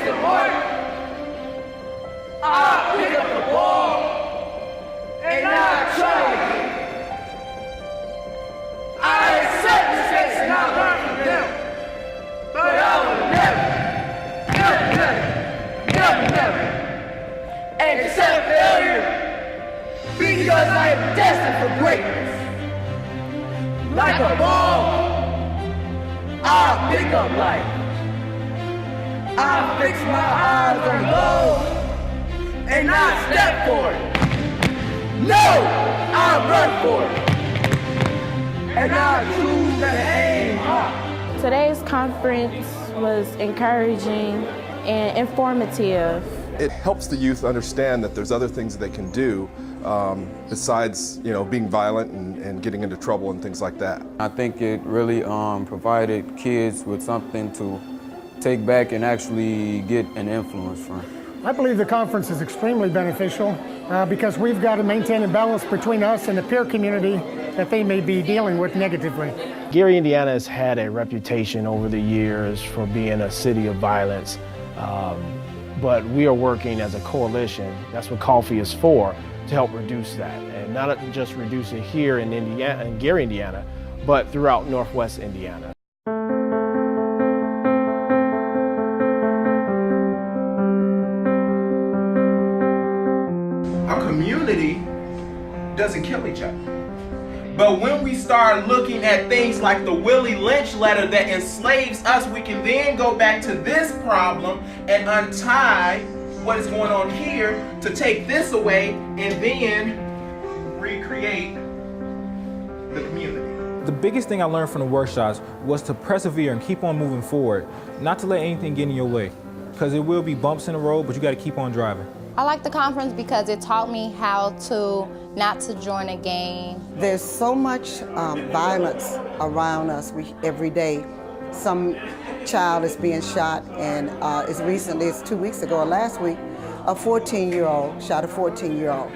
the mark, I pick up the ball and I try again. I accept mistakes and I learn from them, but I will never accept failure because I am destined for greatness. Like a ball, I'll pick up life. I'll fix my eyes on goal and not step for it. No, I'll run for it. And I'll choose to aim high. Today's conference was encouraging and informative. It helps the youth understand that there's other things that they can do besides, being violent and getting into trouble and things like that. I think it really provided kids with something to take back and actually get an influence from. I believe the conference is extremely beneficial because we've got to maintain a balance between us and the peer community that they may be dealing with negatively. Gary, Indiana has had a reputation over the years for being a city of violence, but we are working as a coalition. That's what COFFY is for, to help reduce that, and not just reduce it here in Indiana, in Gary, Indiana, but throughout Northwest Indiana. Our community doesn't kill each other. But when we start looking at things like the Willie Lynch letter that enslaves us, we can then go back to this problem and untie what is going on here to take this away and then recreate the community. The biggest thing I learned from the workshops was to persevere and keep on moving forward, not to let anything get in your way, because there will be bumps in the road, but you got to keep on driving. I like the conference because it taught me how to not to join a gang. There's so much violence around us every day. Some child is being shot, and as recently as 2 weeks ago or last week, a 14-year-old shot a 14-year-old.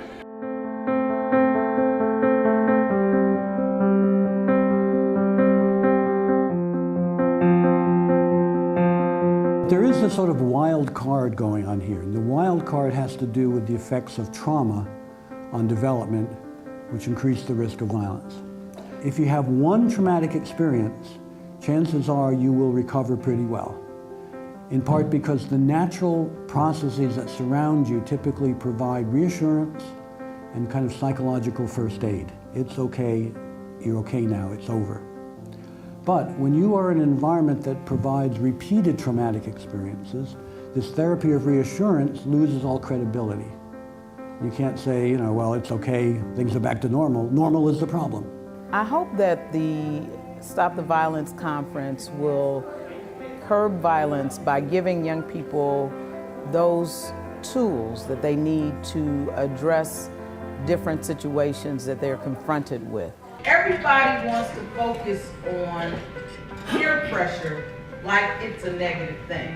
There is a sort of wild card going on here. And the wild card has to do with the effects of trauma on development, which increase the risk of violence. If you have one traumatic experience, chances are you will recover pretty well. In part because the natural processes that surround you typically provide reassurance and kind of psychological first aid. It's okay, you're okay now, it's over. But when you are in an environment that provides repeated traumatic experiences, this therapy of reassurance loses all credibility. You can't say, well, it's okay, things are back to normal. Normal is the problem. I hope that the Stop the Violence conference will curb violence by giving young people those tools that they need to address different situations that they're confronted with. Everybody wants to focus on peer pressure like it's a negative thing.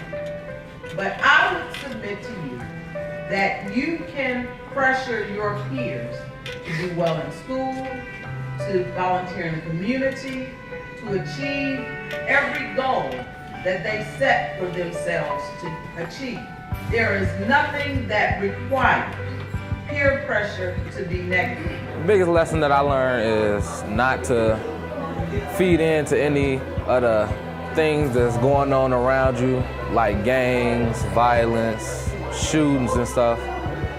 But I would submit to you that you can pressure your peers to do well in school, to volunteer in the community, to achieve every goal that they set for themselves to achieve. There is nothing that requires peer pressure to be negative. The biggest lesson that I learned is not to feed into any of the things that's going on around you, like gangs, violence, shootings and stuff.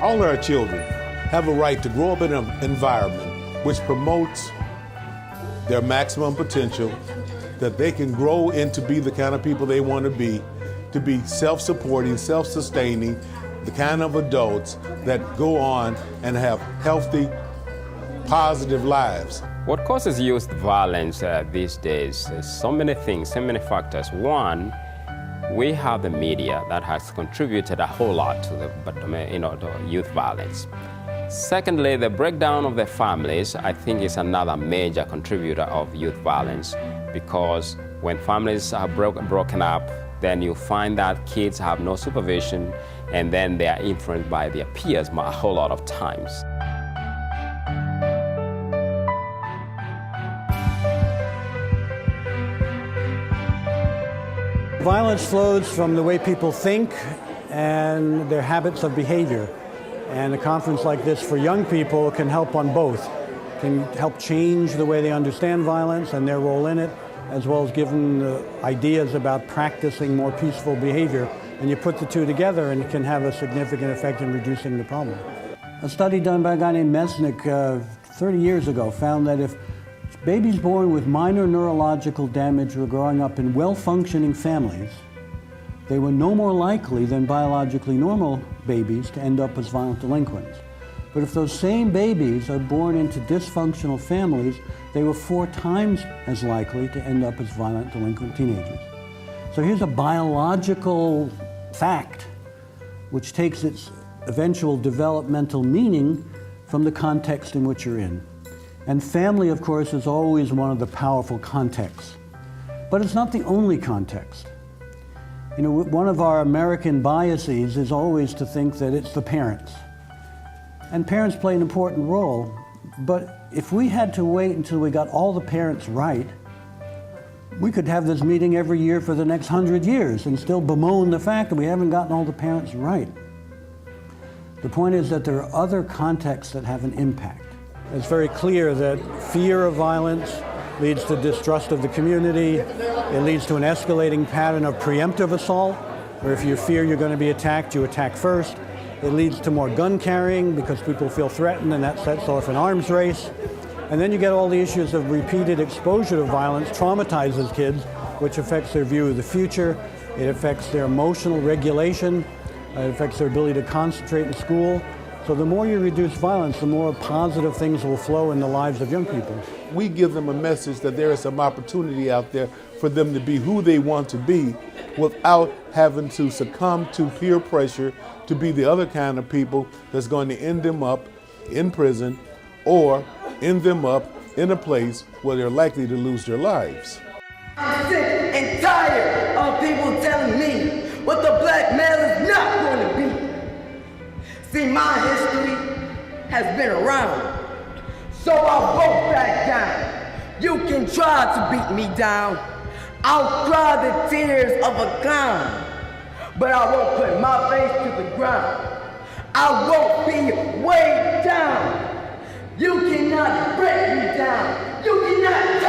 All our children have a right to grow up in an environment which promotes their maximum potential, that they can grow into be the kind of people they want to be self-supporting, self-sustaining, the kind of adults that go on and have healthy, positive lives. What causes youth violence these days is so many things, so many factors. One, we have the media that has contributed a whole lot to the youth violence. Secondly, the breakdown of the families, I think, is another major contributor of youth violence, because when families are broken up, then you find that kids have no supervision, and then they are influenced by their peers a whole lot of times. Violence flows from the way people think and their habits of behavior. And a conference like this for young people can help on both. Can help change the way they understand violence and their role in it, as well as give them ideas about practicing more peaceful behavior. And you put the two together and it can have a significant effect in reducing the problem. A study done by a guy named Mesnick 30 years ago found that if babies born with minor neurological damage were growing up in well-functioning families, they were no more likely than biologically normal babies to end up as violent delinquents. But if those same babies are born into dysfunctional families, they were 4 times as likely to end up as violent delinquent teenagers. So here's a biological fact which takes its eventual developmental meaning from the context in which you're in. And family, of course, is always one of the powerful contexts. But it's not the only context. You know, one of our American biases is always to think that it's the parents. And parents play an important role, but if we had to wait until we got all the parents right, we could have this meeting every year for the next 100 years and still bemoan the fact that we haven't gotten all the parents right. The point is that there are other contexts that have an impact. It's very clear that fear of violence leads to distrust of the community. It leads to an escalating pattern of preemptive assault, where if you fear you're going to be attacked, you attack first. It leads to more gun carrying because people feel threatened, and that sets off an arms race. And then you get all the issues of repeated exposure to violence, traumatizes kids, which affects their view of the future. It affects their emotional regulation. It affects their ability to concentrate in school. So the more you reduce violence, the more positive things will flow in the lives of young people. We give them a message that there is some opportunity out there for them to be who they want to be without having to succumb to peer pressure to be the other kind of people that's going to end them up in prison or end them up in a place where they're likely to lose their lives. I'm sick and tired of people telling me what the black male is not going to be. See, my history has been around, so I won't back down. You can try to beat me down. I'll cry the tears of a clown, but I won't put my face to the ground. I won't be weighed down. You cannot break me down. You cannot